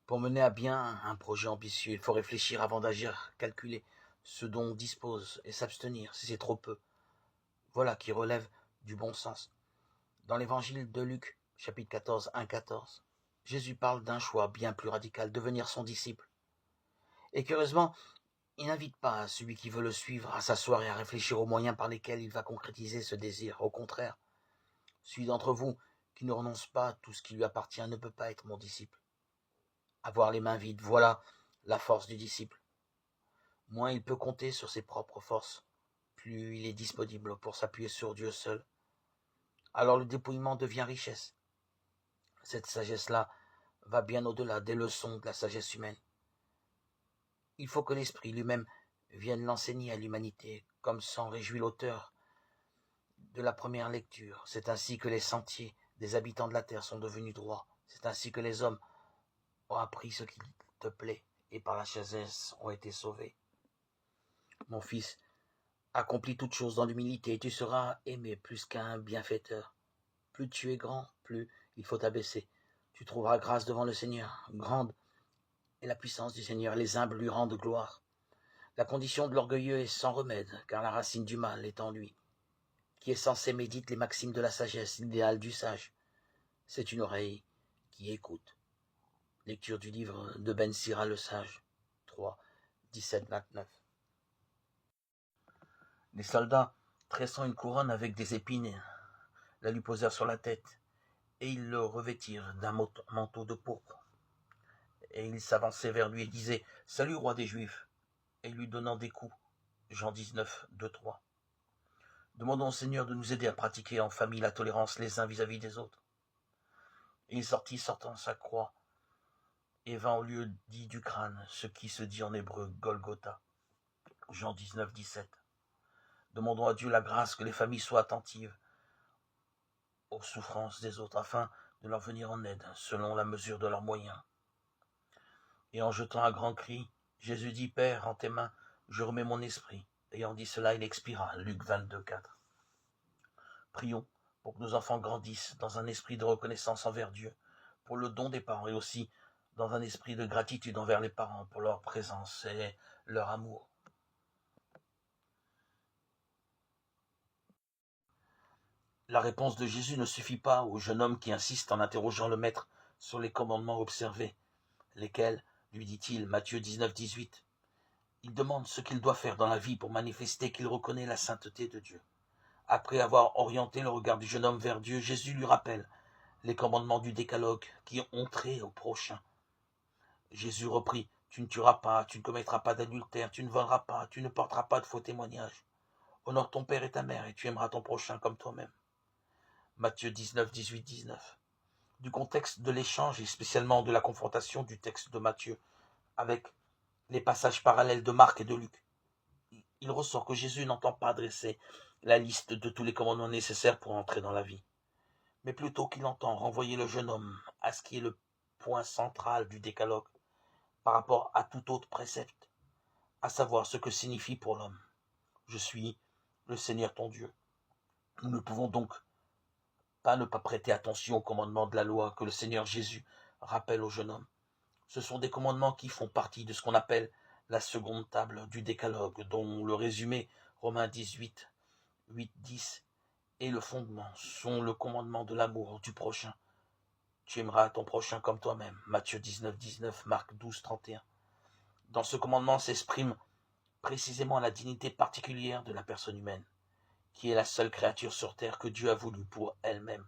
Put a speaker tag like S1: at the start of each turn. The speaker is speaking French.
S1: Pour mener à bien un projet ambitieux, il faut réfléchir avant d'agir, calculer ce dont on dispose et s'abstenir si c'est trop peu. Voilà qui relève du bon sens. Dans l'évangile de Luc, chapitre 14, 1-14, Jésus parle d'un choix bien plus radical, devenir son disciple. Et curieusement, il n'invite pas celui qui veut le suivre à s'asseoir et à réfléchir aux moyens par lesquels il va concrétiser ce désir. Au contraire, celui d'entre vous qui ne renonce pas à tout ce qui lui appartient ne peut pas être mon disciple. Avoir les mains vides, voilà la force du disciple. Moins il peut compter sur ses propres forces, plus il est disponible pour s'appuyer sur Dieu seul. Alors le dépouillement devient richesse. Cette sagesse-là va bien au-delà des leçons de la sagesse humaine. Il faut que l'Esprit lui-même vienne l'enseigner à l'humanité, comme s'en réjouit l'auteur de la première lecture. C'est ainsi que les sentiers des habitants de la terre sont devenus droits. C'est ainsi que les hommes ont appris ce qu'il te plaît et par la sagesse ont été sauvés. Mon fils, accomplis toutes choses dans l'humilité et tu seras aimé plus qu'un bienfaiteur. Plus tu es grand, plus il faut t'abaisser. Tu trouveras grâce devant le Seigneur. Grande est la puissance du Seigneur, les humbles lui rendent gloire. La condition de l'orgueilleux est sans remède, car la racine du mal est en lui. Qui est censé médite les maximes de la sagesse, l'idéal du sage. C'est une oreille qui écoute. Lecture du livre de Ben Sira le sage, 3, 17-29. Les soldats, tressant une couronne avec des épines, la lui posèrent sur la tête, et ils le revêtirent d'un manteau de pourpre. Et ils s'avançaient vers lui et disaient « Salut, roi des Juifs !» et lui donnant des coups. Jean 19, 2-3. Demandons au Seigneur de nous aider à pratiquer en famille la tolérance les uns vis-à-vis des autres. Et il sortit, sortant sa croix, et vint au lieu dit du crâne, ce qui se dit en hébreu Golgotha. Jean 19, 17. Demandons à Dieu la grâce que les familles soient attentives aux souffrances des autres, afin de leur venir en aide, selon la mesure de leurs moyens. Et en jetant un grand cri, Jésus dit, Père, en tes mains, je remets mon esprit. Ayant dit cela, il expira. Luc 22, 4. Prions pour que nos enfants grandissent dans un esprit de reconnaissance envers Dieu, pour le don des parents, et aussi dans un esprit de gratitude envers les parents pour leur présence et leur amour. La réponse de Jésus ne suffit pas au jeune homme qui insiste en interrogeant le maître sur les commandements observés, lesquels, lui dit-il, Matthieu 19, 18. Il demande ce qu'il doit faire dans la vie pour manifester qu'il reconnaît la sainteté de Dieu. Après avoir orienté le regard du jeune homme vers Dieu, Jésus lui rappelle les commandements du décalogue qui ont trait au prochain. Jésus reprit, tu ne tueras pas, tu ne commettras pas d'adultère, tu ne voleras pas, tu ne porteras pas de faux témoignages. Honore ton père et ta mère et tu aimeras ton prochain comme toi-même. Matthieu 19, 18, 19. Du contexte de l'échange et spécialement de la confrontation du texte de Matthieu avec les passages parallèles de Marc et de Luc, il ressort que Jésus n'entend pas dresser la liste de tous les commandements nécessaires pour entrer dans la vie, mais plutôt qu'il entend renvoyer le jeune homme à ce qui est le point central du décalogue par rapport à tout autre précepte, à savoir ce que signifie pour l'homme. Je suis le Seigneur ton Dieu. Nous ne pouvons donc pas ne pas prêter attention aux commandements de la loi que le Seigneur Jésus rappelle au jeune homme. Ce sont des commandements qui font partie de ce qu'on appelle la seconde table du décalogue, dont le résumé, Romains 18, 8, 10, et le fondement sont le commandement de l'amour du prochain. Tu aimeras ton prochain comme toi-même, Matthieu 19, 19, Marc 12, 31. Dans ce commandement s'exprime précisément la dignité particulière de la personne humaine, qui est la seule créature sur terre que Dieu a voulu pour elle-même.